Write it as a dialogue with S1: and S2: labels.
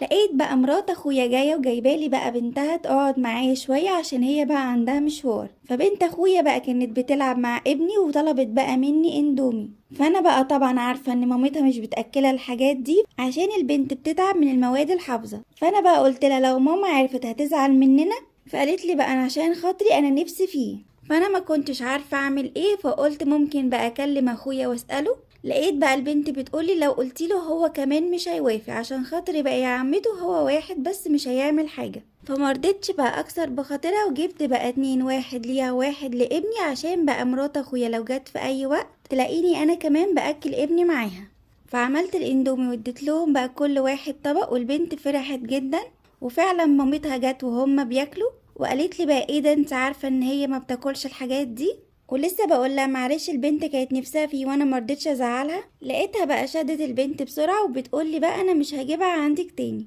S1: لقيت بقى مرات اخويا جايه وجايبالي بقى بنتها تقعد معايا شويه عشان هي بقى عندها مشوار. فبنت اخويا بقى كانت بتلعب مع ابني وطلبت بقى مني اندومي. فانا بقى طبعا عارفه ان مامتها مش بتاكلها الحاجات دي عشان البنت بتتعب من المواد الحافظه. فانا بقى قلت لها لو ماما عرفت هتزعل مننا. فقالت لي بقى أنا عشان خاطري انا نفسي فيه. فانا ما كنتش عارفه اعمل ايه، فقلت ممكن بقى اكلم اخويا واساله. لقيت بقى البنت بتقولي لو قلتيله هو كمان مش هيوافق عشان خاطر بقى يا عمته هو واحد بس مش هيعمل حاجة. فمرضتش بقى اكسر بخاطرها وجبت بقى 2، واحد ليها واحد لابني عشان بقى مرات اخويا لو جت في اي وقت تلاقيني انا كمان باكل ابني معاها. فعملت الاندومي واديت لهم بقى كل واحد طبق والبنت فرحت جدا. وفعلا مامتها جت وهم بياكلوا وقالت لي بقى ايه ده، انت عارفة ان هي ما بتاكلش الحاجات دي؟ ولسه بقول لها معلش البنت كانت نفسها فيه وانا مرضتش ازعلها. لقيتها بقى شدت البنت بسرعة وبتقولي بقى انا مش هجيبها عندك تاني.